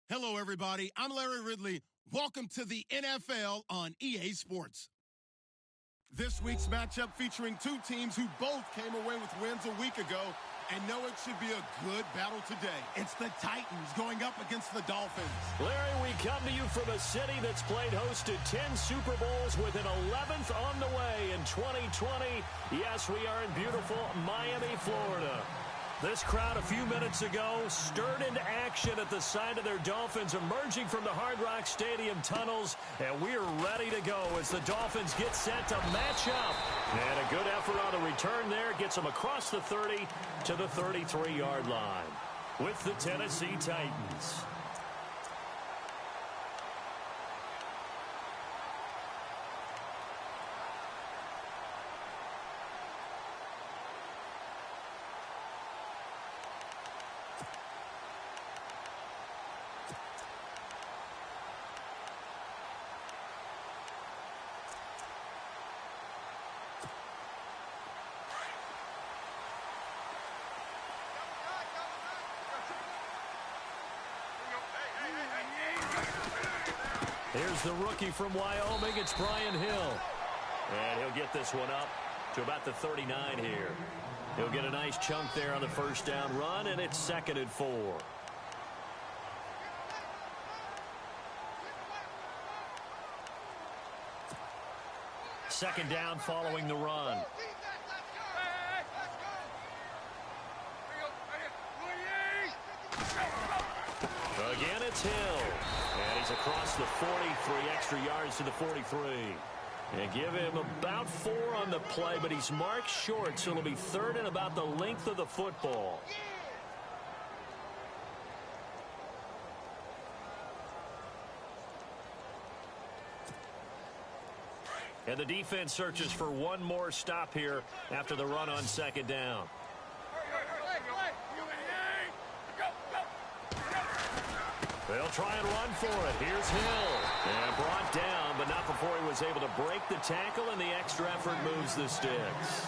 Hello, everybody. I'm Larry Ridley. Welcome to the NFL on EA Sports. This week's matchup featuring two teams who both came away with wins a week ago and know it should be a good battle today. It's the Titans going up against the Dolphins. Larry, we come to you from a city that's played host to 10 Super Bowls with an 11th on the way in 2020. Yes, we are in beautiful Miami, Florida. This crowd a few minutes ago stirred into action at the side of their Dolphins emerging from the Hard Rock Stadium tunnels, and we're ready to go as the Dolphins get set to match up. And a good effort on the return there gets them across the 30 to the 33-yard line with the Tennessee Titans. Here's the rookie from Wyoming. It's Brian Hill. And he'll get this one up to about the 39 here. He'll get a nice chunk there on the first down run, and it's 2nd and 4. Second down following the run. Again, it's Hill. And he's across the 40, 3 extra yards to the 43. And give him about 4 on the play, but he's marked short, so it'll be 3rd and about the length of the football. And the defense searches for one more stop here after the run on 2nd down. They'll try and run for it. Here's Hill. And brought down, but not before he was able to break the tackle, and the extra effort moves the sticks.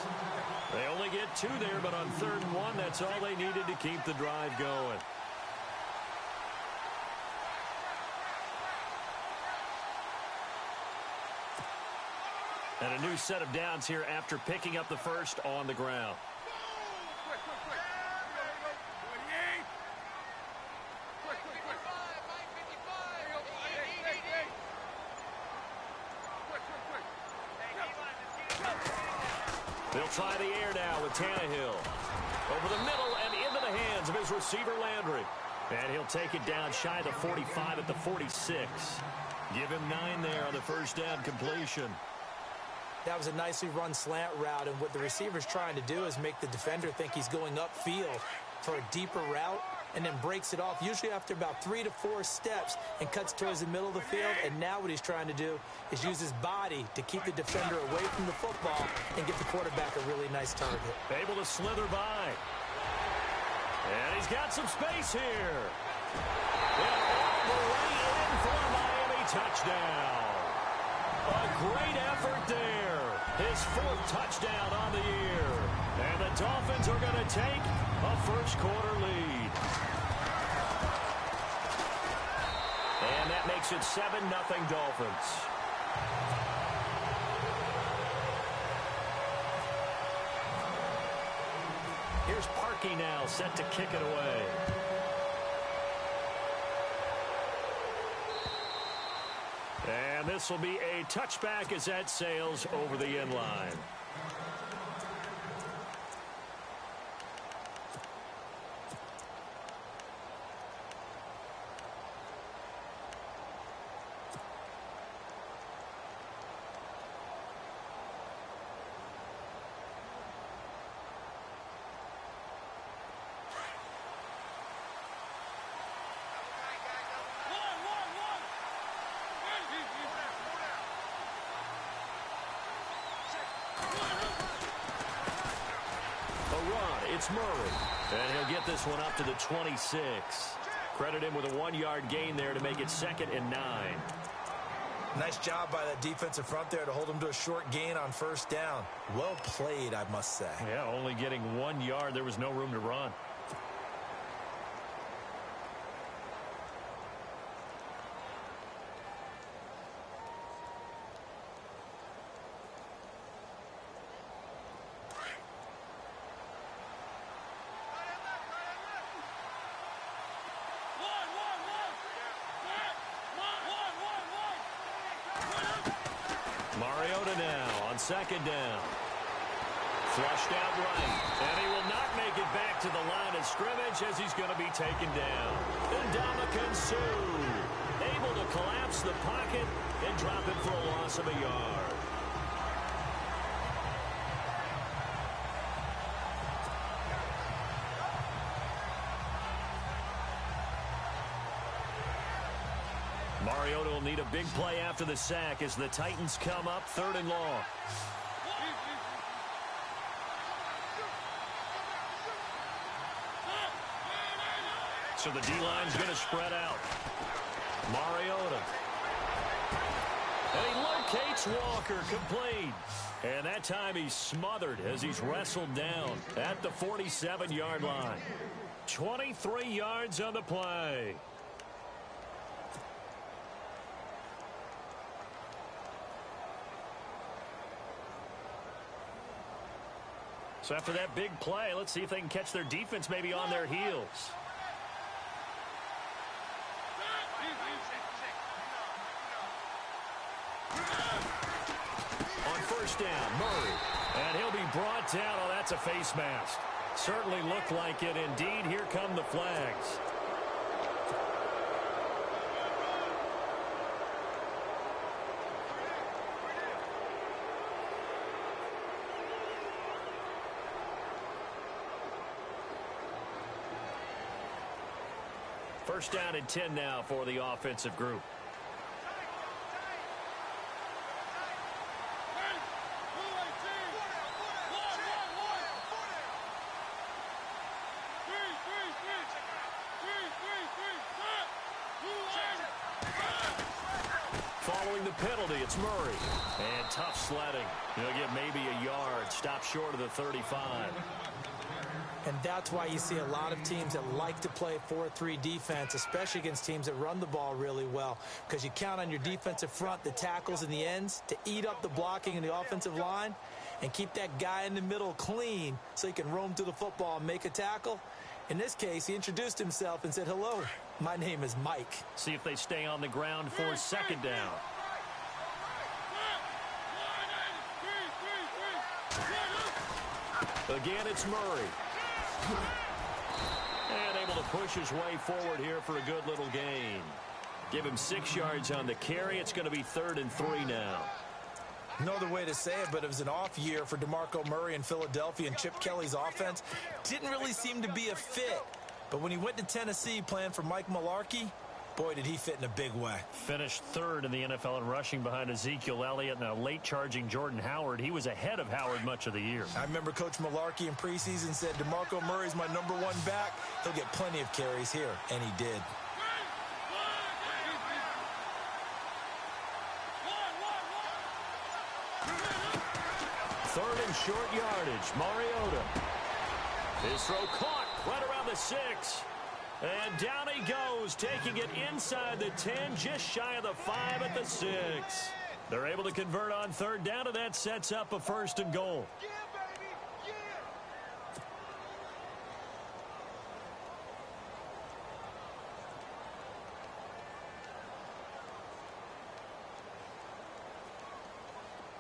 They only get 2 there, but on 3rd and 1, that's all they needed to keep the drive going. And a new set of downs here after picking up the first on the ground. They'll try the air now with Tannehill. Over the middle and into the hands of his receiver, Landry. And he'll take it down shy of the 45 at the 46. Give him 9 there on the first down completion. That was a nicely run slant route, and what the receiver's trying to do is make the defender think he's going upfield for a deeper route, and then breaks it off, usually after about 3 to 4 steps, and cuts towards the middle of the field. And now what he's trying to do is use his body to keep the defender away from the football and get the quarterback a really nice target. Able to slither by. And he's got some space here. And all the way in for a Miami touchdown. A great effort there. His 4th touchdown on the year. And the Dolphins are going to take a first-quarter lead. And that makes it 7-0 Dolphins. Here's Parkey now, set to kick it away. And this will be a touchback as that sails over the end line. It's Murray, and he'll get this one up to the 26. Credit him with a 1-yard gain there to make it 2nd and 9. Nice job by that defensive front there to hold him to a short gain on first down. Well played, I must say. Yeah, only getting 1 yard. There was no room to run. second down. Flushed out right, and he will not make it back to the line of scrimmage as he's going to be taken down. Ndamukong Suh able to collapse the pocket and drop it for a loss of a yard. Mariota will need a big play after the sack as the Titans come up 3rd and long. So the D-line's going to spread out. Mariota. And he locates Walker, complete. And that time he's smothered as he's wrestled down at the 47-yard line. 23 yards on the play. So after that big play, let's see if they can catch their defense maybe on their heels. On first down, Murray. And he'll be brought down. Oh, that's a face mask. Certainly looked like it. Indeed, here come the flags. First down and 10 now for the offensive group. Following the penalty, it's Murray. And tough sledding. He'll get maybe a yard. Stop short of the 35. And that's why you see a lot of teams that like to play 4-3 defense, especially against teams that run the ball really well, because you count on your defensive front, the tackles and the ends, to eat up the blocking in the offensive line and keep that guy in the middle clean so he can roam to the football and make a tackle. In this case, he introduced himself and said, "Hello, my name is Mike." See if they stay on the ground for second down. Again, it's Murray. And able to push his way forward here for a good little gain. Give him 6 yards on the carry. It's going to be 3rd and 3 now. No other way to say it, but it was an off year for DeMarco Murray in Philadelphia, and Chip Kelly's offense didn't really seem to be a fit. But when he went to Tennessee playing for Mike Mularkey, boy, did he fit in a big way. Finished 3rd in the NFL in rushing behind Ezekiel Elliott and a late-charging Jordan Howard. He was ahead of Howard much of the year. I remember Coach Mularkey in preseason said, DeMarco Murray's my #1 back. He'll get plenty of carries here, and he did. Third and short yardage, Mariota. His throw caught right around the 6. And down he goes, taking it inside the 10, just shy of the 5 at the 6. They're able to convert on 3rd down, and that sets up a 1st and goal.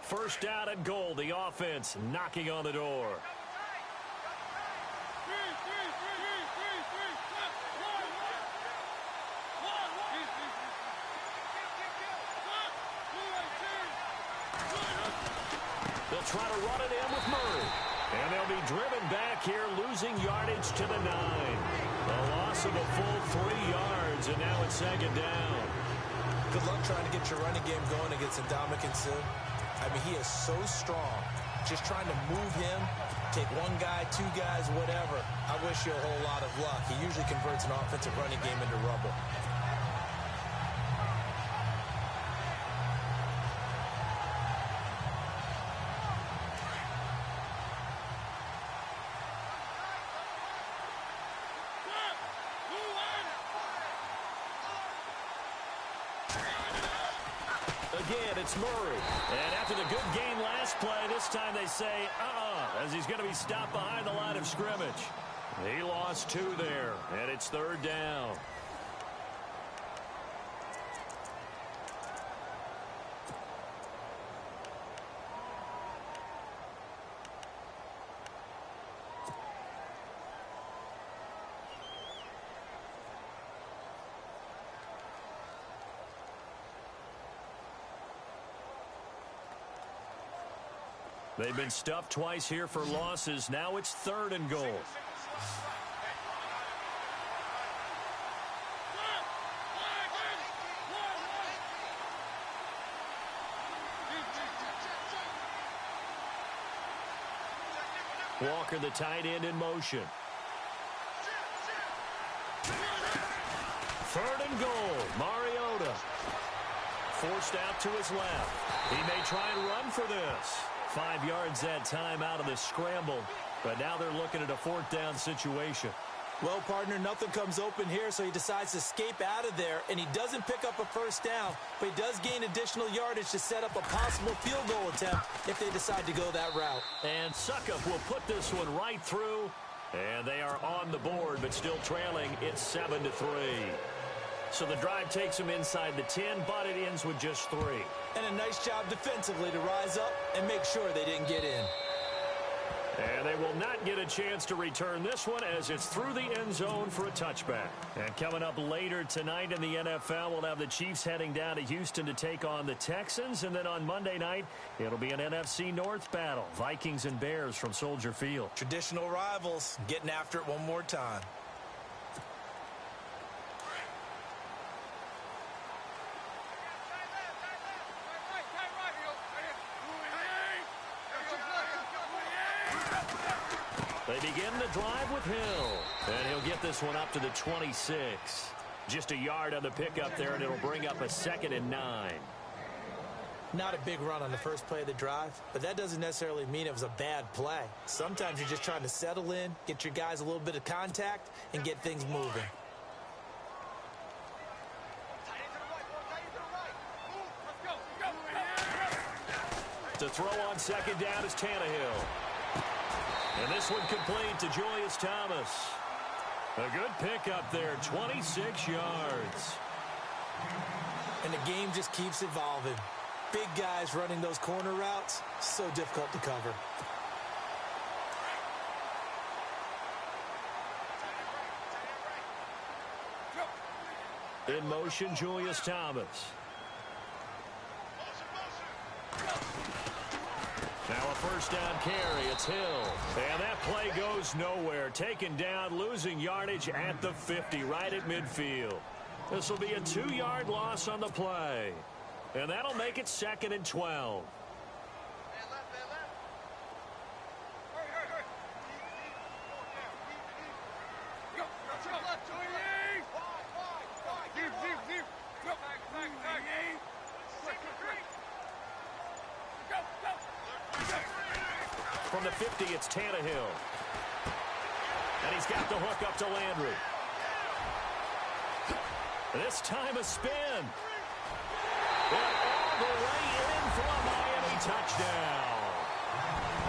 First down and goal, the offense knocking on the door. They'll try to run it in with Murray. And they'll be driven back here, losing yardage to the 9. A loss of a full 3 yards, and now it's 2nd down. Good luck trying to get your running game going against Ndamukong Suh. I mean, he is so strong. Just trying to move him, take 1 guy, 2 guys, whatever. I wish you a whole lot of luck. He usually converts an offensive running game into rubble. Again, it's Murray. And after the good game last play, this time they say, as he's going to be stopped behind the line of scrimmage. He lost 2 there, and it's 3rd down. They've been stuffed twice here for losses. Now it's 3rd and goal. Walker, the tight end, in motion. 3rd and goal. Mariota forced out to his left. He may try and run for this. 5 yards that time out of the scramble. But now they're looking at a 4th down situation. Well, partner, nothing comes open here, so he decides to escape out of there, and he doesn't pick up a 1st down, but he does gain additional yardage to set up a possible field goal attempt if they decide to go that route. And Suckup will put this one right through, and they are on the board, but still trailing. It's 7-3. So the drive takes them inside the 10, but it ends with just 3. And a nice job defensively to rise up and make sure they didn't get in. And they will not get a chance to return this one as it's through the end zone for a touchback. And coming up later tonight in the NFL, we'll have the Chiefs heading down to Houston to take on the Texans. And then on Monday night, it'll be an NFC North battle. Vikings and Bears from Soldier Field. Traditional rivals getting after it one more time. They begin the drive with Hill, and he'll get this one up to the 26. Just a yard on the pickup there, and it'll bring up a 2nd and 9. Not a big run on the first play of the drive, but that doesn't necessarily mean it was a bad play. Sometimes you're just trying to settle in, get your guys a little bit of contact, and get things moving. To throw on 2nd down is Tannehill. And this one complete to Julius Thomas. A good pickup there, 26 yards. And the game just keeps evolving. Big guys running those corner routes, so difficult to cover. In motion, Julius Thomas. Now a 1st down carry. It's Hill. And that play goes nowhere. Taken down, losing yardage at the 50, right at midfield. This will be a 2-yard loss on the play. And that'll make it 2nd and 12. From the 50, it's Tannehill. And he's got the hook up to Landry. This time a spin. And all the way in for a Miami touchdown.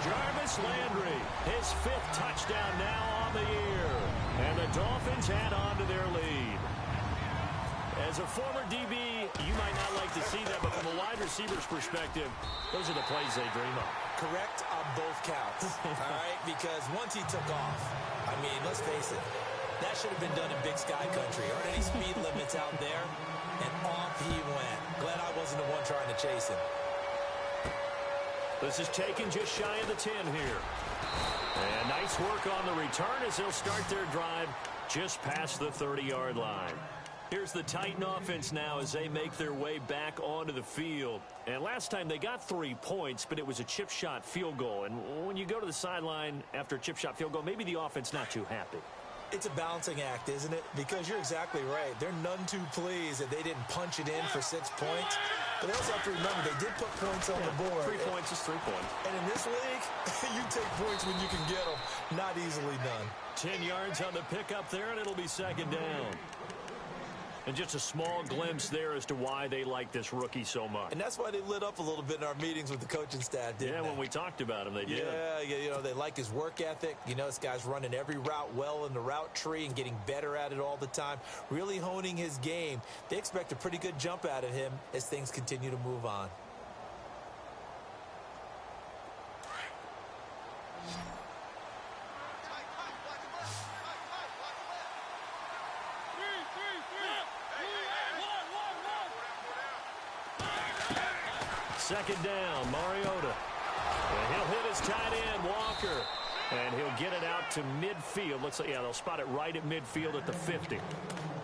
Jarvis Landry, his 5th touchdown now on the year. And the Dolphins add on to their lead. As a former DB, you might not like to see that, but from a wide receiver's perspective, those are the plays they dream of. Correct on both counts, all right? Because once he took off, I mean, let's face it, that should have been done in Big Sky Country. Aren't any speed limits out there? And off he went. Glad I wasn't the one trying to chase him. This is taken just shy of the 10 here. And nice work on the return as they'll start their drive just past the 30-yard line. Here's the Titan offense now as they make their way back onto the field. And last time they got 3 points, but it was a chip shot field goal. And when you go to the sideline after a chip shot field goal, maybe the offense not too happy. It's a balancing act, isn't it? Because you're exactly right. They're none too pleased that they didn't punch it in for 6 points. But they also have to remember they did put points on the board. 3 points is 3 points. And in this league, you take points when you can get them. Not easily done. 10 yards on the pickup there, and it'll be 2nd down. And just a small glimpse there as to why they like this rookie so much. And that's why they lit up a little bit in our meetings with the coaching staff, didn't they? Yeah, when we talked about him, they did. Yeah, you know, they like his work ethic. You know, this guy's running every route well in the route tree and getting better at it all the time, really honing his game. They expect a pretty good jump out of him as things continue to move on. Second down, Mariota. And he'll hit tight end, Walker. And he'll get it out to midfield. Looks like, yeah, they'll spot it right at midfield at the 50.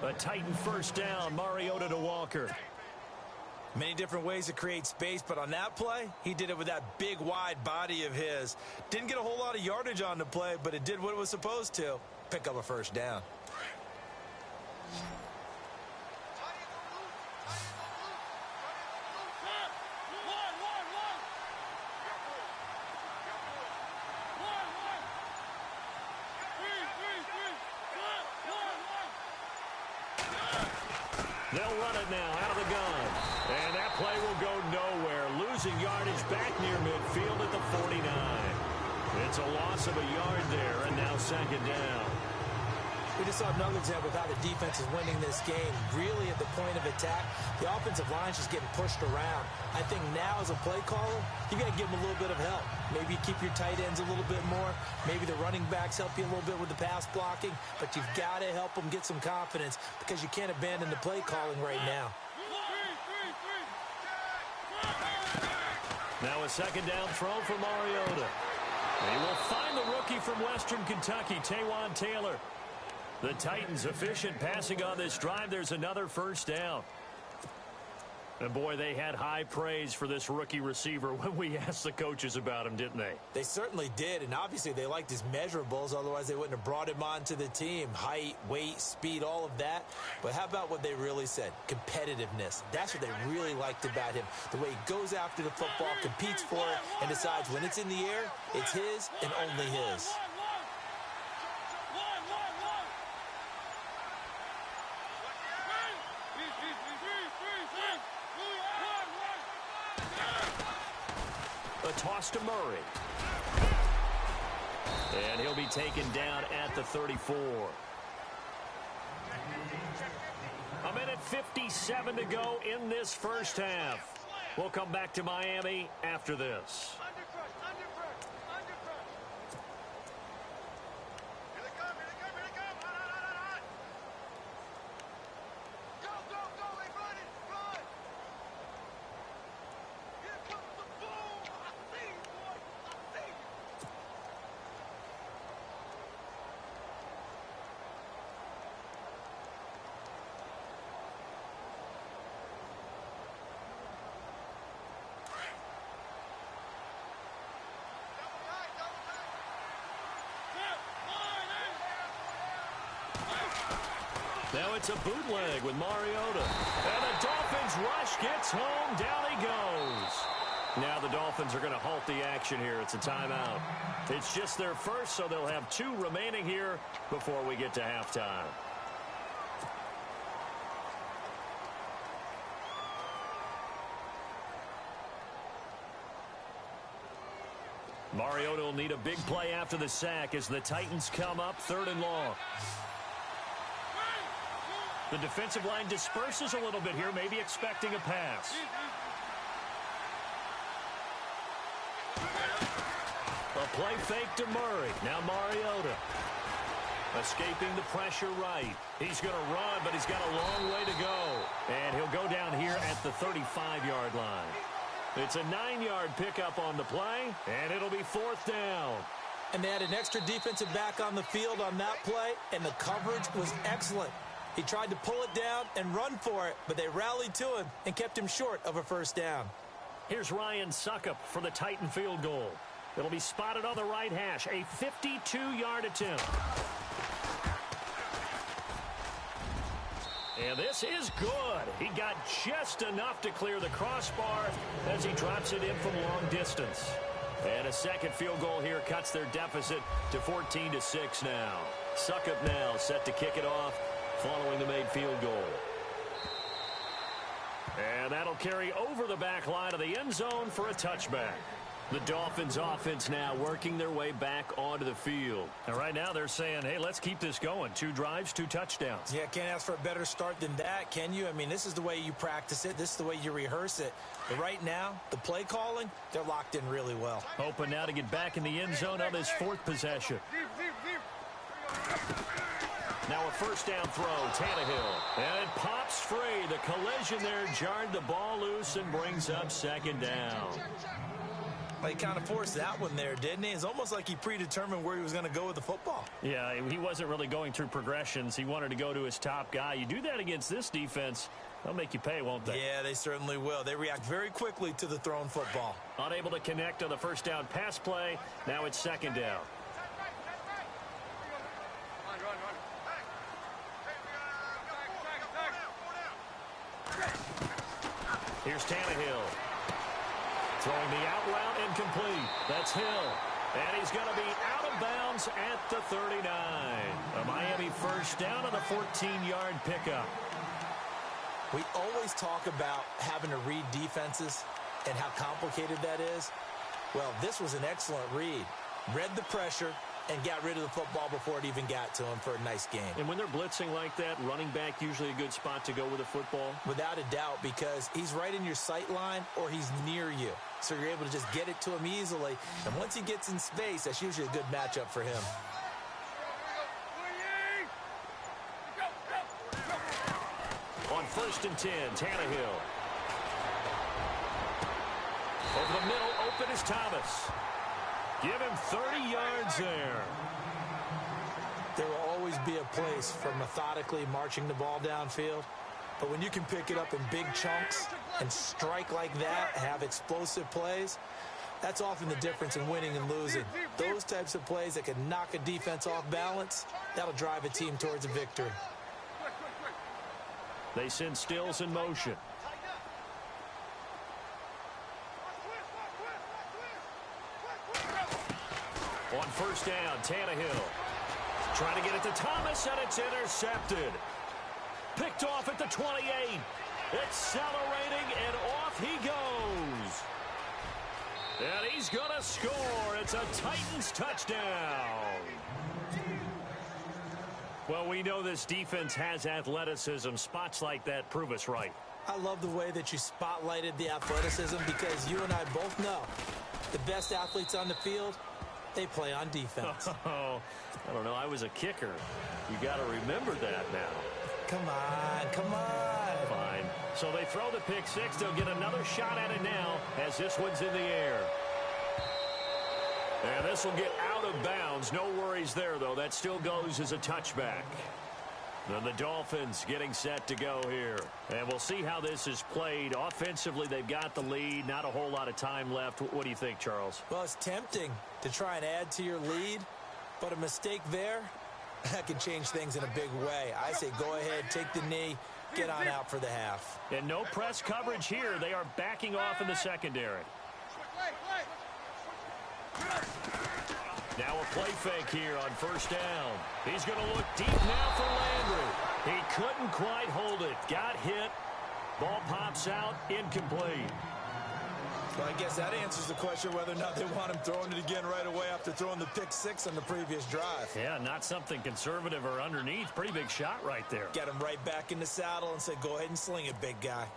A Titan first down, Mariota to Walker. Many different ways to create space, but on that play, he did it with that big, wide body of his. Didn't get a whole lot of yardage on the play, but it did what it was supposed to. Pick up a first down. They'll run it now out of the gun. And that play will go nowhere. Losing yardage back near midfield at the 49. It's a loss of a yard there, and now second down. We just saw another example of how the defense is winning this game. Really at the point of attack, the offensive line is just getting pushed around. I think now as a play caller, you got to give them a little bit of help. Maybe you keep your tight ends a little bit more. Maybe the running backs help you a little bit with the pass blocking. But you've got to help them get some confidence because you can't abandon the play calling right now. Now a second down throw for Mariota. He will find the rookie from Western Kentucky, Taywan Taylor. The Titans efficient passing on this drive. There's another first down. And, boy, they had high praise for this rookie receiver when we asked the coaches about him, didn't they? They certainly did, and obviously they liked his measurables. Otherwise, they wouldn't have brought him onto the team. Height, weight, speed, all of that. But how about what they really said? Competitiveness. That's what they really liked about him. The way he goes after the football, competes for it, and decides when it's in the air, it's his and only his. A toss to Murray. And he'll be taken down at the 34. A minute 57 to go in this first half. We'll come back to Miami after this. Now it's a bootleg with Mariota. And the Dolphins rush gets home. Down he goes. Now the Dolphins are going to halt the action here. It's a timeout. It's just their first, so they'll have 2 remaining here before we get to halftime. Mariota will need a big play after the sack as the Titans come up 3rd and long. The defensive line disperses a little bit here, maybe expecting a pass. A play fake to Murray. Now Mariota. Escaping the pressure right. He's going to run, but he's got a long way to go. And he'll go down here at the 35-yard line. It's a 9-yard pickup on the play, and it'll be 4th down. And they had an extra defensive back on the field on that play, and the coverage was excellent. He tried to pull it down and run for it, but they rallied to him and kept him short of a first down. Here's Ryan Suckup for the Titan field goal. It'll be spotted on the right hash, a 52-yard attempt. And this is good. He got just enough to clear the crossbar as he drops it in from long distance. And a second field goal here cuts their deficit to 14-6 now. Suckup now set to kick it off following the made field goal. And that'll carry over the back line of the end zone for a touchback. The Dolphins offense now working their way back onto the field. And right now they're saying, hey, let's keep this going. 2 drives, 2 touchdowns. Yeah, can't ask for a better start than that, can you? I mean, this is the way you practice it. This is the way you rehearse it. But right now, the play calling, they're locked in really well. Hoping now to get back in the end zone on this 4th possession. Now a first down throw, Tannehill. And it pops free. The collision there jarred the ball loose and brings up second down. He kind of forced that one there, didn't he? It's almost like he predetermined where he was going to go with the football. Yeah, he wasn't really going through progressions. He wanted to go to his top guy. You do that against this defense, they'll make you pay, won't they? Yeah, they certainly will. They react very quickly to the thrown football. Unable to connect on the first down pass play. Now it's second down. Here's Tannehill. Throwing the out route incomplete. That's Hill. And he's going to be out of bounds at the 39. A Miami first down on the 14-yard pickup. We always talk about having to read defenses and how complicated that is. Well, this was an excellent read. Read the pressure and got rid of the football before it even got to him for a nice game. And when they're blitzing like that, running back usually a good spot to go with a football? Without a doubt, because he's right in your sight line or he's near you. So you're able to just get it to him easily. And once he gets in space, that's usually a good matchup for him. On 1st and 10, Tannehill. Over the middle, open is Thomas. Give him 30 yards there. There will always be a place for methodically marching the ball downfield. But when you can pick it up in big chunks and strike like that, have explosive plays, that's often the difference in winning and losing. Those types of plays that can knock a defense off balance, that'll drive a team towards a victory. They send Stills in motion. On 1st down, Tannehill. Trying to get it to Thomas, and it's intercepted. Picked off at the 28. Accelerating, and off he goes. And he's going to score. It's a Titans touchdown. Well, we know this defense has athleticism. Spots like that prove us right. I love the way that you spotlighted the athleticism because you and I both know the best athletes on the field, they play on defense. Oh, I don't know. I was a kicker. You got to remember that now. Come on, come on. Fine. So they throw the pick six. They'll get another shot at it now as this one's in the air. And this will get out of bounds. No worries there, though. That still goes as a touchback. Then the Dolphins getting set to go here. And we'll see how this is played. Offensively, they've got the lead. Not a whole lot of time left. What do you think, Charles? Well, it's tempting to try and add to your lead, but a mistake there, that can change things in a big way. I say go ahead, take the knee, get on out for the half. And no press coverage here. They are backing off in the secondary. Now a play fake here on 1st down. He's going to look deep now for Landry. He couldn't quite hold it. Got hit. Ball pops out. Incomplete. Well, I guess that answers the question whether or not they want him throwing it again right away after throwing the pick six on the previous drive. Yeah, not something conservative or underneath. Pretty big shot right there. Get him right back in the saddle and say, go ahead and sling it, big guy.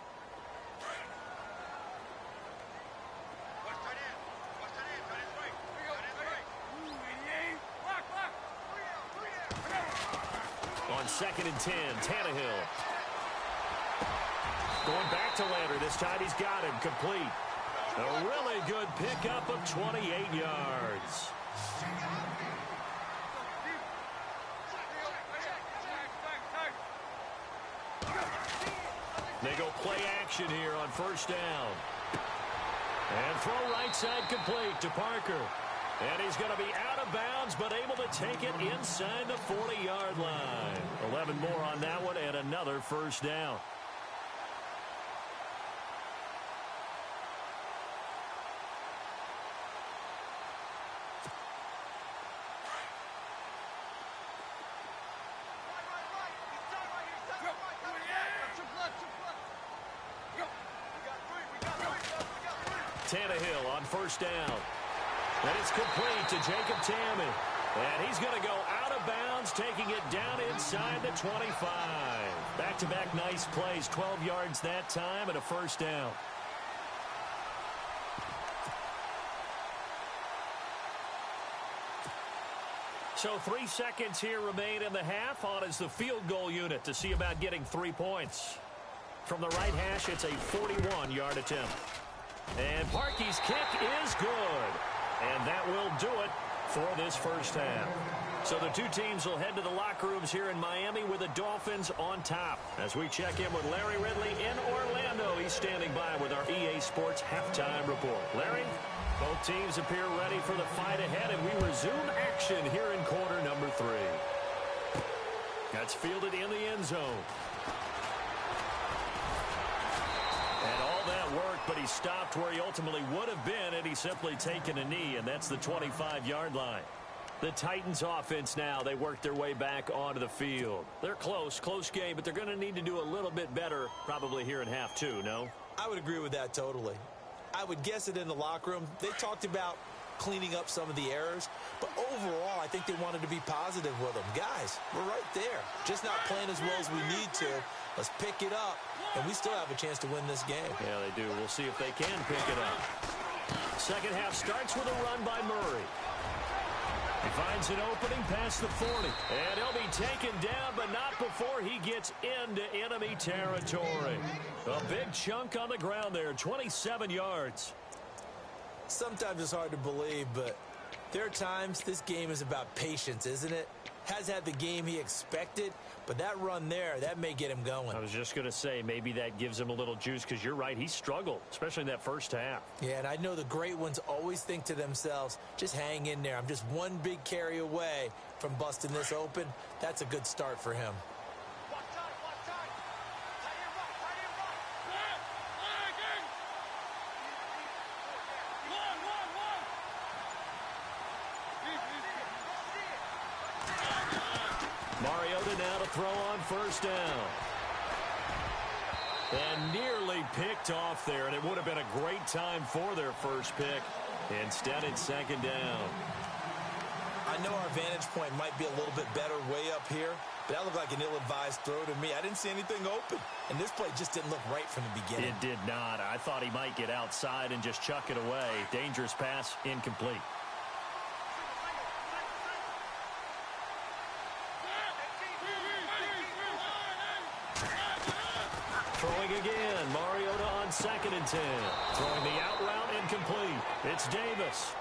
On 2nd and 10, Tannehill. Going back to Landry. This time he's got him complete. A really good pickup of 28 yards. They go play action here on 1st down. And throw right side complete to Parker. And he's going to be out of bounds, but able to take it inside the 40-yard line. 11 more on that one, and another 1st down. Tannehill on 1st down. And it's complete to Jacob Tamme. And he's going to go out of bounds, taking it down inside the 25. Back-to-back nice plays, 12 yards that time, and a 1st down. So 3 seconds here remain in the half. On is the field goal unit to see about getting 3 points. From the right hash, it's a 41-yard attempt. And Parkey's kick is good. And that will do it for this first half. So the two teams will head to the locker rooms here in Miami with the Dolphins on top. As we check in with Larry Ridley in Orlando, he's standing by with our EA Sports halftime report. Larry, both teams appear ready for the fight ahead, and we resume action here in quarter number 3. That's fielded in the end zone. And all that worked, but he stopped where he ultimately would have been had he simply taken a knee, and that's the 25-yard line. The Titans offense now, they work their way back onto the field. They're close game, but they're going to need to do a little bit better probably here in half 2, no? I would agree with that totally. I would guess it in the locker room. They talked about cleaning up some of the errors, but overall, I think they wanted to be positive with them. Guys, we're right there. Just not playing as well as we need to. Let's pick it up, and we still have a chance to win this game. Yeah, they do. We'll see if they can pick it up. Second half starts with a run by Murray. He finds an opening past the 40. And he'll be taken down, but not before he gets into enemy territory. A big chunk on the ground there, 27 yards. Sometimes it's hard to believe, but there are times this game is about patience, isn't it? Has had the game he expected, but that run there, that may get him going. I was just going to say, maybe that gives him a little juice, because you're right, he struggled, especially in that first half. Yeah, and I know the great ones always think to themselves, just hang in there. I'm just one big carry away from busting this open. That's a good start for him. Mariota now to throw on first down. And nearly picked off there, and it would have been a great time for their first pick. Instead, it's second down. I know our vantage point might be a little bit better way up here, but that looked like an ill-advised throw to me. I didn't see anything open, and this play just didn't look right from the beginning. It did not. I thought he might get outside and just chuck it away. Dangerous pass, incomplete. Throwing again, Mariota on 2nd and 10. Throwing the out route incomplete. It's Davis.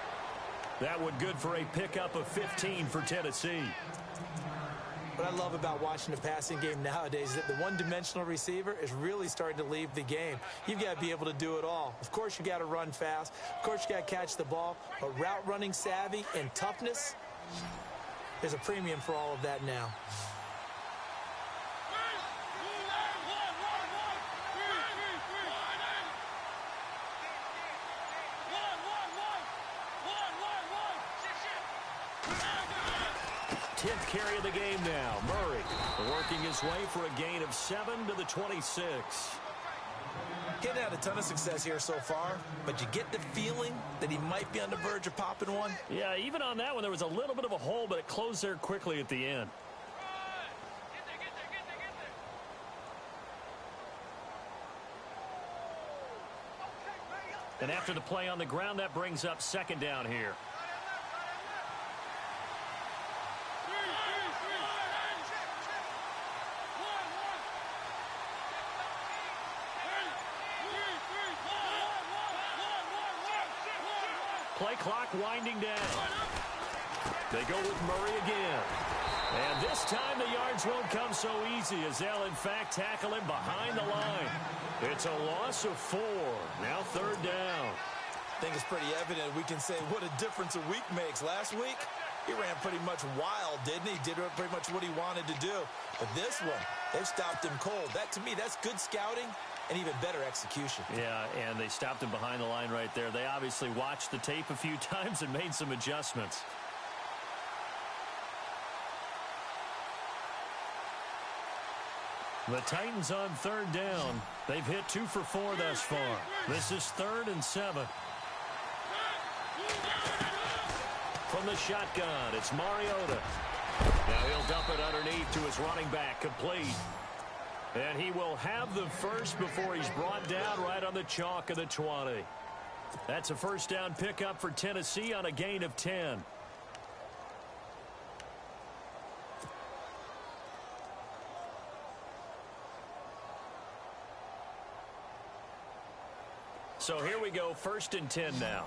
That one good for a pickup of 15 for Tennessee. What I love about watching the passing game nowadays is that the one-dimensional receiver is really starting to leave the game. You've got to be able to do it all. Of course, you got to run fast. Of course, you got to catch the ball. But route running savvy and toughness, there's a premium for all of that now. Carry of the game now. Murray working his way for a gain of 7 to the 26. Getting had a ton of success here so far, but you get the feeling that he might be on the verge of popping one. Yeah, even on that one, there was a little bit of a hole, but it closed there quickly at the end. And after the play on the ground, that brings up second down here. Play clock winding down. They go with Murray again. And this time the yards won't come so easy as they'll, in fact, tackle him behind the line. It's a loss of 4. Now third down. I think it's pretty evident we can say what a difference a week makes. Last week, he ran pretty much wild, didn't he? Did pretty much what he wanted to do. But this one, they've stopped him cold. That, to me, that's good scouting and even better execution. Yeah, and they stopped him behind the line right there. They obviously watched the tape a few times and made some adjustments. The Titans on third down. They've hit 2 for 4 thus far. This is 3rd and 7. From the shotgun, it's Mariota. Now he'll dump it underneath to his running back, complete. And he will have the first before he's brought down right on the chalk of the 20. That's a first down pickup for Tennessee on a gain of 10. So here we go, 1st and 10 now.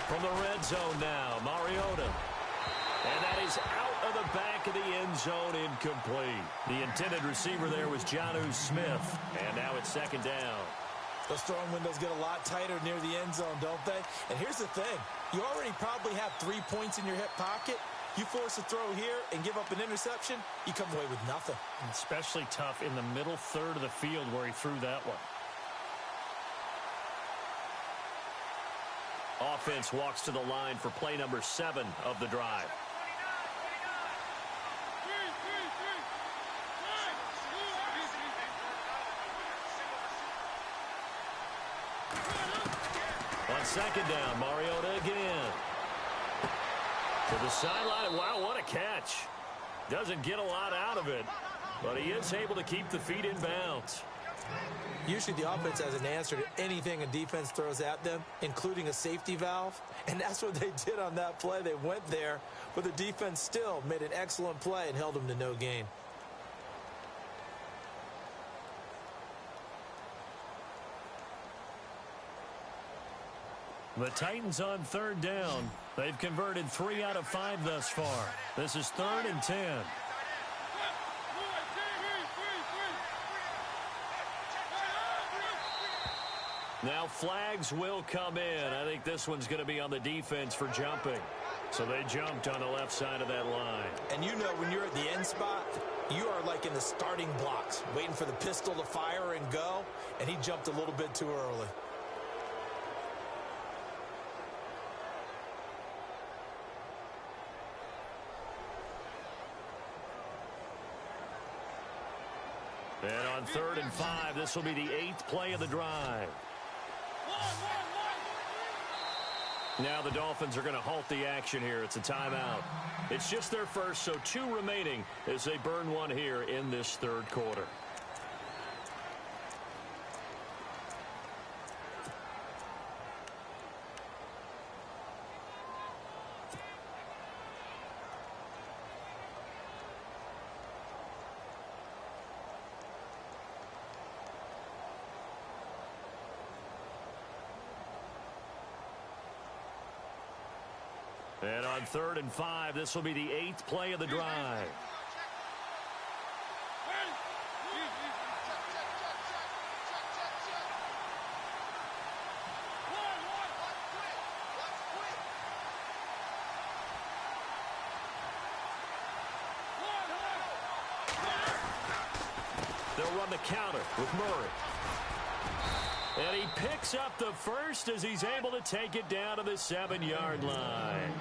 From the red zone now, Mariota. And that is out of the back of the end zone, incomplete. The intended receiver there was Jonnu Smith. And now it's 2nd down. Those throwing windows get a lot tighter near the end zone, don't they? And here's the thing. You already probably have 3 points in your hip pocket. You force a throw here and give up an interception, you come away with nothing. Especially tough in the middle third of the field where he threw that one. Offense walks to the line for play number 7 of the drive. On 2nd down, Mariota again. To the sideline. Wow, what a catch. Doesn't get a lot out of it, but he is able to keep the feet in bounds. Usually the offense has an answer to anything a defense throws at them, including a safety valve. And that's what they did on that play. They went there, but the defense still made an excellent play and held them to no gain. The Titans on 3rd down. They've converted 3 out of 5 thus far. This is 3rd and 10. Now flags will come in. I think this one's going to be on the defense for jumping. So they jumped on the left side of that line. And you know when you're at the end spot, you are like in the starting blocks, waiting for the pistol to fire and go, and he jumped a little bit too early. And on 3rd and 5, this will be the 8th play of the drive. Now the Dolphins are going to halt the action here. It's a timeout. It's just their first, so 2 remaining as they burn one here in this 3rd quarter. And on 3rd and 5, this will be the 8th play of the drive. They'll run the counter with Murray. And he picks up the first as he's able to take it down to the 7-yard line.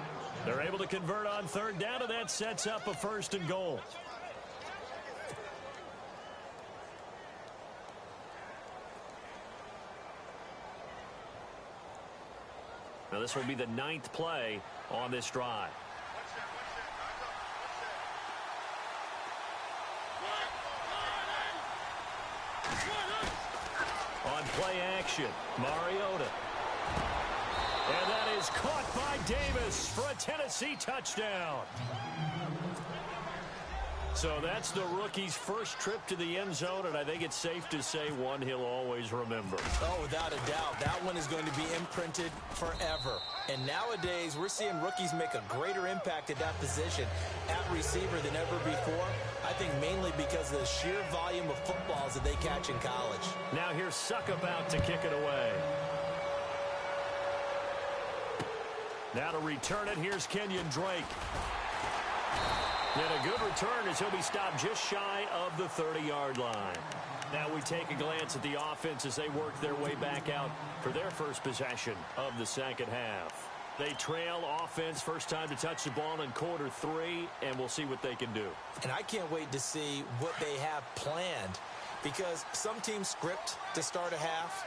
They're able to convert on 3rd down, and that sets up a 1st and goal. Now this will be the 9th play on this drive. On play action, Mariota. And that is caught by Davis for a Tennessee touchdown. So that's the rookie's first trip to the end zone, and I think it's safe to say one he'll always remember. Oh, without a doubt. That one is going to be imprinted forever. And nowadays, we're seeing rookies make a greater impact at that position at receiver than ever before. I think mainly because of the sheer volume of footballs that they catch in college. Now here's Suckup out to kick it away. Now to return it, here's Kenyon Drake. And a good return as he'll be stopped just shy of the 30-yard line. Now we take a glance at the offense as they work their way back out for their first possession of the second half. They trail offense, first time to touch the ball in quarter 3, and we'll see what they can do. And I can't wait to see what they have planned, because some teams script to start a half.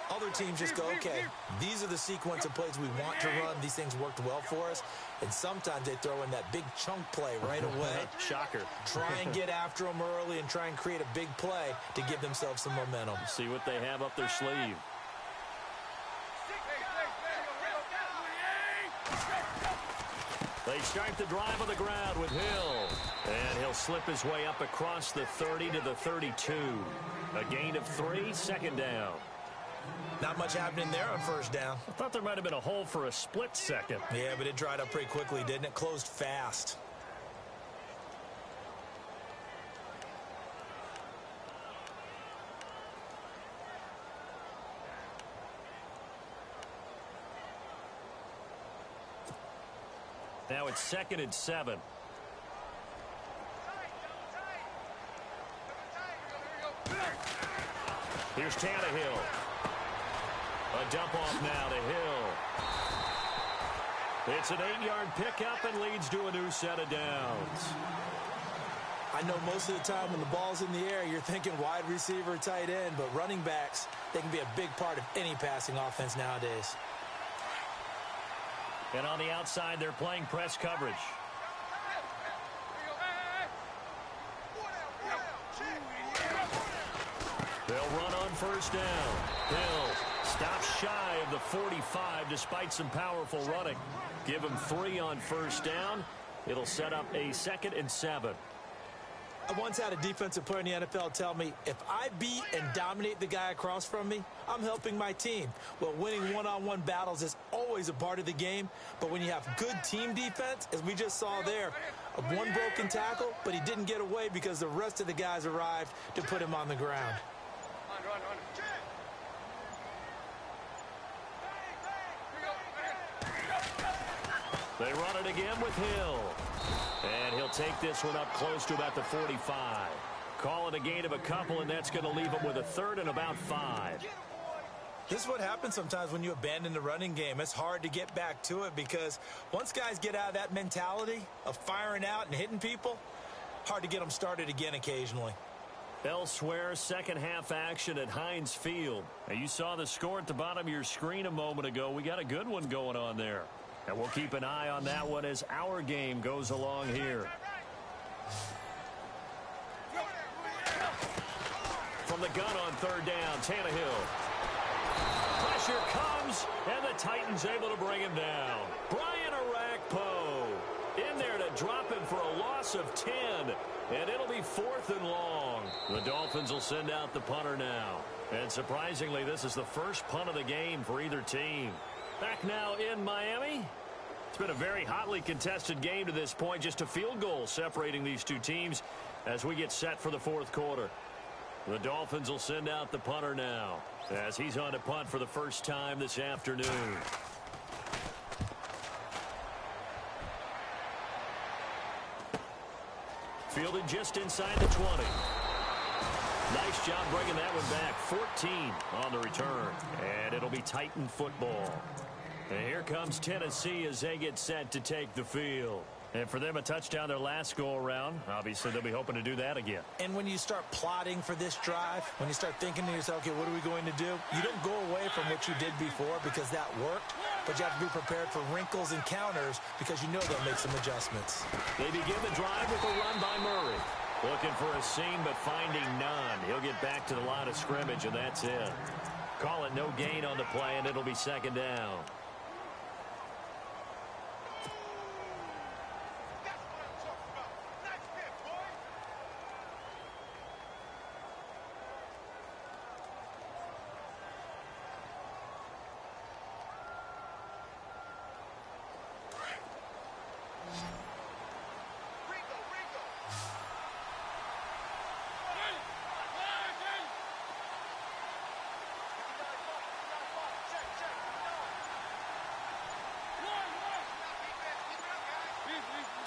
Other teams just go, okay, these are the sequence of plays we want to run. These things worked well for us. And sometimes they throw in that big chunk play right away. Shocker. Try and get after them early and try and create a big play to give themselves some momentum. See what they have up their sleeve. They start the drive on the ground with Hill. And he'll slip his way up across the 30 to the 32. A gain of 3, second down. Not much happening there on first down. I thought there might have been a hole for a split second. Yeah, but it dried up pretty quickly, didn't it? Closed fast. Now it's 2nd and 7. Here's Tannehill. A dump off now to Hill. It's an 8-yard pickup and leads to a new set of downs. I know most of the time when the ball's in the air, you're thinking wide receiver, tight end, but running backs, they can be a big part of any passing offense nowadays. And on the outside, they're playing press coverage. They'll run on first down. Hill stops shy of the 45 despite some powerful running. Give him 3 on first down. It'll set up a 2nd and 7. I once had a defensive player in the NFL tell me, if I beat and dominate the guy across from me, I'm helping my team. Well, winning one-on-one battles is always a part of the game, but when you have good team defense, as we just saw there, one broken tackle, but he didn't get away because the rest of the guys arrived to put him on the ground. They run it again with Hill. And he'll take this one up close to about the 45. Call it a gain of a couple, and that's going to leave him with a 3rd and about 5. This is what happens sometimes when you abandon the running game. It's hard to get back to it because once guys get out of that mentality of firing out and hitting people, hard to get them started again occasionally. Elsewhere, second half action at Heinz Field. Now, you saw the score at the bottom of your screen a moment ago. We got a good one going on there. And we'll keep an eye on that one as our game goes along here. From the gun on 3rd down, Tannehill. Pressure comes, and the Titans able to bring him down. Brian Arakpo in there to drop him for a loss of 10. And it'll be 4th and long. The Dolphins will send out the punter now. And surprisingly, this is the first punt of the game for either team. Back now in Miami. It's been a very hotly contested game to this point. Just a field goal separating these two teams as we get set for the 4th quarter. The Dolphins will send out the punter now as he's on to punt for the first time this afternoon. Fielded just inside the 20. Nice job bringing that one back. 14 on the return. And it'll be Titan football. And here comes Tennessee as they get set to take the field. And for them, a touchdown their last go-around. Obviously, they'll be hoping to do that again. And when you start plotting for this drive, when you start thinking to yourself, okay, what are we going to do? You don't go away from what you did before because that worked. But you have to be prepared for wrinkles and counters because you know they'll make some adjustments. They begin the drive with a run by Murray. Looking for a seam, but finding none. He'll get back to the line of scrimmage, and that's it. Call it no gain on the play, and it'll be 2nd down.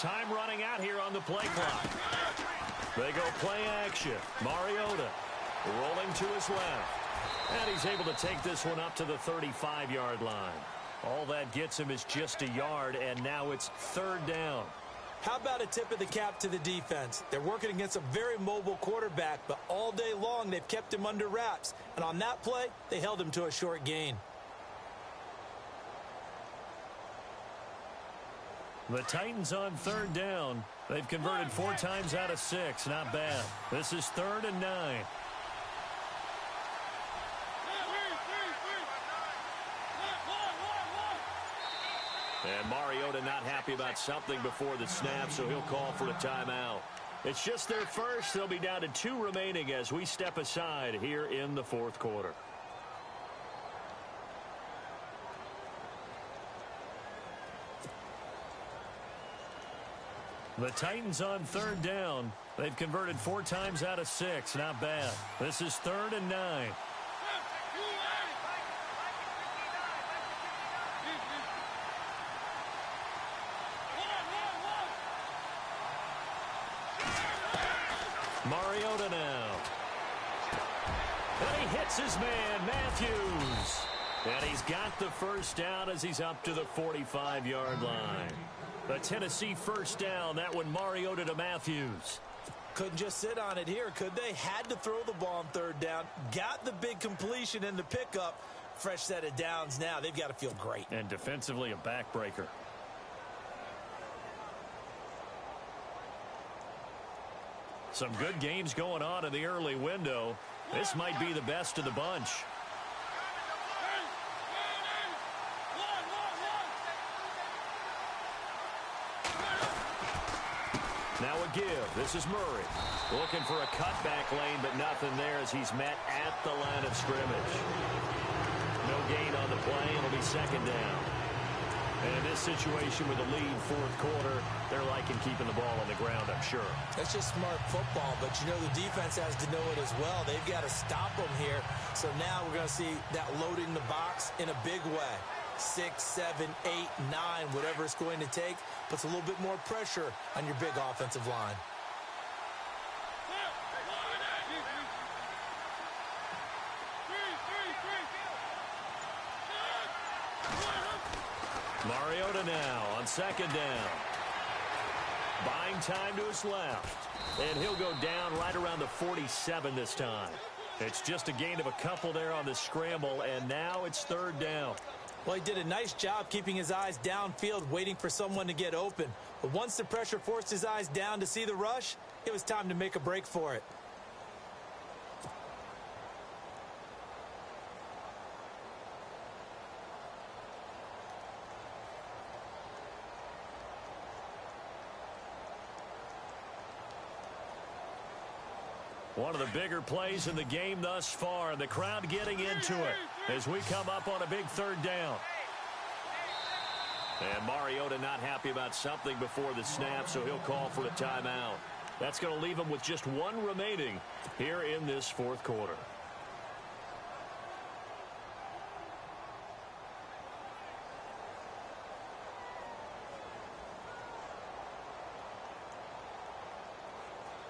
Time running out here on the play clock. They go play action. Mariota rolling to his left. And he's able to take this one up to the 35-yard line. All that gets him is just a yard, and now it's 3rd down. How about a tip of the cap to the defense? They're working against a very mobile quarterback, but all day long they've kept him under wraps. And on that play, they held him to a short gain. The Titans on 3rd down. They've converted 4 times out of 6. Not bad. This is 3rd and 9. And Mariota not happy happy about something before the snap, so he'll call for a timeout. It's just their first. They'll be down to 2 remaining as we step aside here in the fourth quarter. The Titans on third down. They've converted 4 times out of 6. Not bad. This is 3rd and 9. Mariota now. And he hits his man, Matthews. And he's got the first down as he's up to the 45-yard line. The Tennessee first down. That one Mariota to Matthews. Couldn't just sit on it here, could they? Had to throw the ball on third down. Got the big completion in the pickup. Fresh set of downs now. They've got to feel great. And defensively, a backbreaker. Some good games going on in the early window. This might be the best of the bunch. Now a give. This is Murray. Looking for a cutback lane, but nothing there as he's met at the line of scrimmage. No gain on the play. It'll be second down. And in this situation with the lead fourth quarter, they're liking keeping the ball on the ground, I'm sure. That's just smart football, but you know the defense has to know it as well. They've got to stop them here. So now we're going to see that loading the box in a big way. 6, 7, 8, 9, whatever it's going to take, puts a little bit more pressure on your big offensive line. Mariota now on second down. Buying time to his left. And he'll go down right around the 47 this time. It's just a gain of a couple there on the scramble, and now it's third down. Well, he did a nice job keeping his eyes downfield, waiting for someone to get open. But once the pressure forced his eyes down to see the rush, it was time to make a break for it. One of the bigger plays in the game thus far, and the crowd getting into it as we come up on a big third down. And Mariota not happy about something before the snap, so he'll call for a timeout. That's going to leave him with just 1 remaining here in this fourth quarter.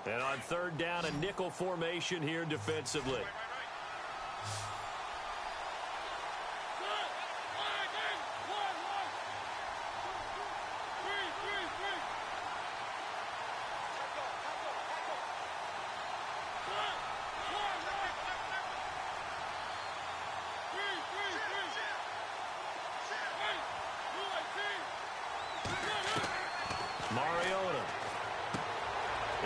And on third down, a nickel formation here defensively. Mariota.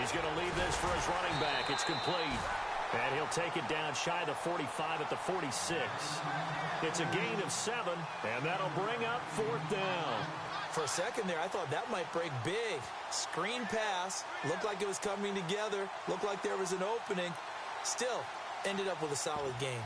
He's going to leave this for his running back. It's complete. And he'll take it down shy of the 45 at the 46. It's a gain of 7, and that'll bring up fourth down. For a second there, I thought that might break big. Screen pass. Looked like it was coming together. Looked like there was an opening. Still, ended up with a solid game.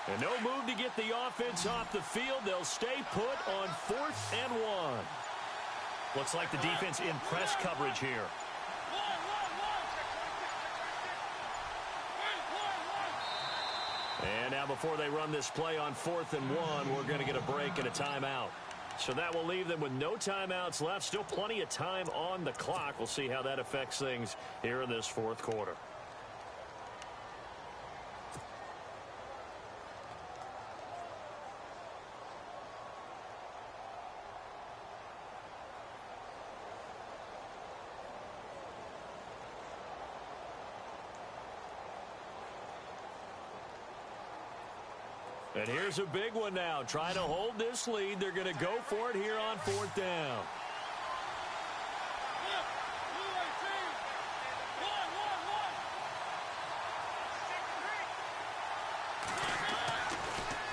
And no move to get the offense off the field. They'll stay put on 4th and 1. Looks like the defense in press coverage here. And now before they run this play on 4th and 1, we're going to get a break and a timeout. So that will leave them with no timeouts left. Still plenty of time on the clock. We'll see how that affects things here in this fourth quarter. And here's a big one now. Trying to hold this lead. They're going to go for it here on 4th down.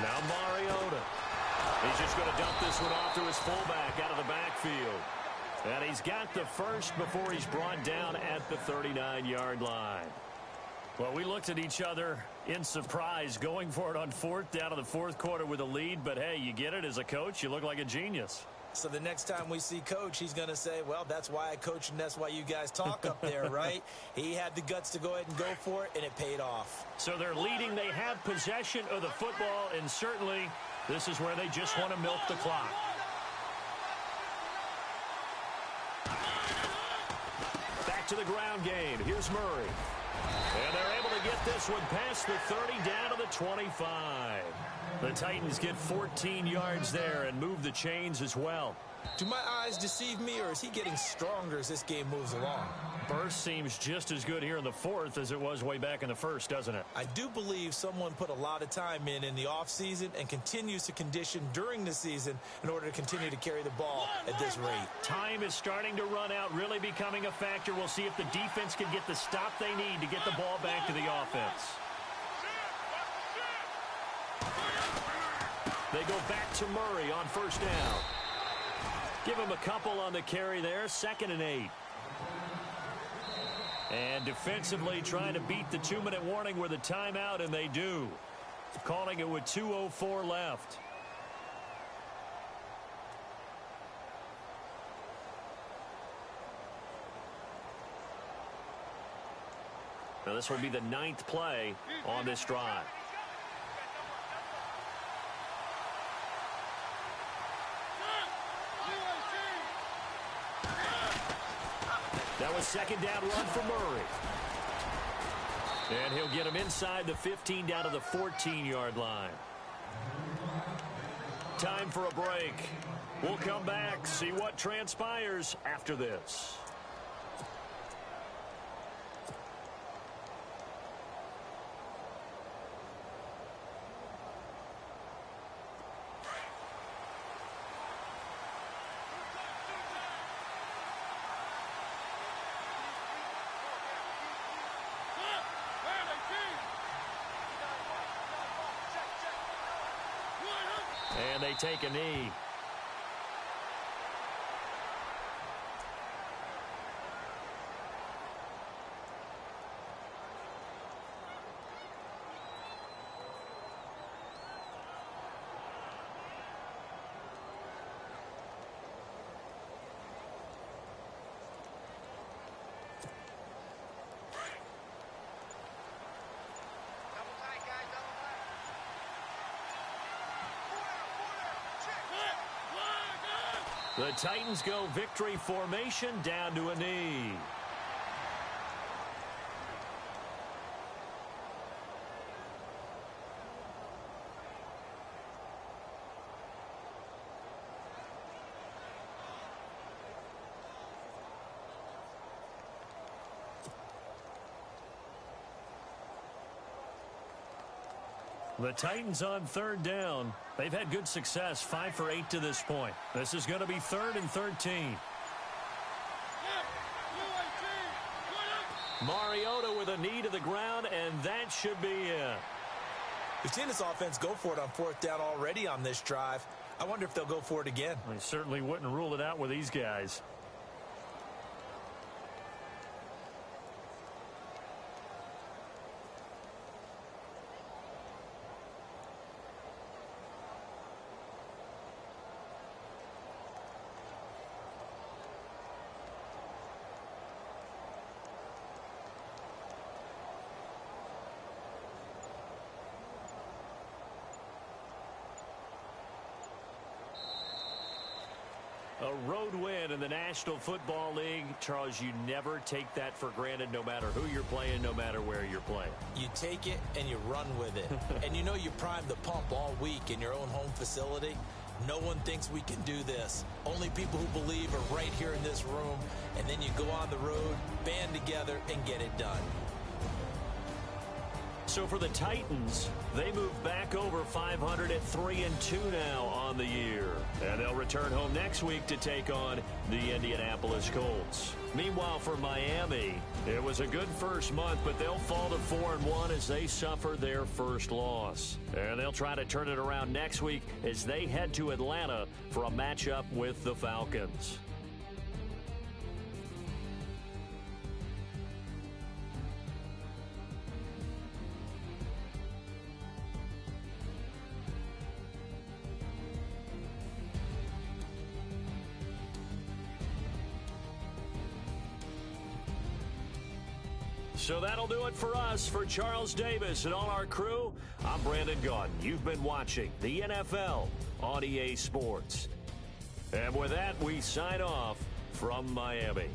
Now Mariota. He's just going to dump this one off to his fullback out of the backfield. And he's got the first before he's brought down at the 39-yard line. Well, we looked at each other in surprise going for it on 4th down in the 4th quarter with a lead. But, hey, you get it as a coach. You look like a genius. So the next time we see Coach, he's going to say, well, that's why I coach and that's why you guys talk up there, right? He had the guts to go ahead and go for it, and it paid off. So they're leading. They have possession of the football, and certainly this is where they just want to milk the clock. Back to the ground game. Here's Murray. And they're able to get this one past the 30 down to the 25. The Titans get 14 yards there and move the chains as well. Do my eyes deceive me, or is he getting stronger as this game moves along? Burst seems just as good here in the 4th as it was way back in the 1st, doesn't it? I do believe someone put a lot of time in the offseason and continues to condition during the season in order to continue to carry the ball at this rate. Time is starting to run out, really becoming a factor. We'll see if the defense can get the stop they need to get the ball back to the offense. They go back to Murray on 1st down. Give him a couple on the carry there, 2nd and 8. And defensively trying to beat the 2-minute warning with a timeout, and they do. Calling it with 2:04 left. Now this will be the 9th play on this drive. That was 2nd down run for Murray. And he'll get him inside the 15 down to the 14-yard line. Time for a break. We'll come back, see what transpires after this. And they take a knee. The Titans go victory formation down to a knee. The Titans on 3rd down. They've had good success, 5 for 8 to this point. This is going to be 3rd and 13. Mariota with a knee to the ground, and that should be it. We've seen this offense go for it on 4th down already on this drive. I wonder if they'll go for it again. I certainly wouldn't rule it out with these guys. A road win in the National Football League. Charles, you never take that for granted, no matter who you're playing, no matter where you're playing. You take it and you run with it. And you know you primed the pump all week in your own home facility. No one thinks we can do this. Only people who believe are right here in this room. And then you go on the road, band together, and get it done. So for the Titans, they move back over 500 at 3-2 now on the year. And they'll return home next week to take on the Indianapolis Colts. Meanwhile, for Miami, it was a good first month, but they'll fall to 4-1 as they suffer their first loss. And they'll try to turn it around next week as they head to Atlanta for a matchup with the Falcons. So that'll do it for us. For Charles Davis and all our crew, I'm Brandon Gaudin. You've been watching the NFL on EA Sports. And with that, we sign off from Miami.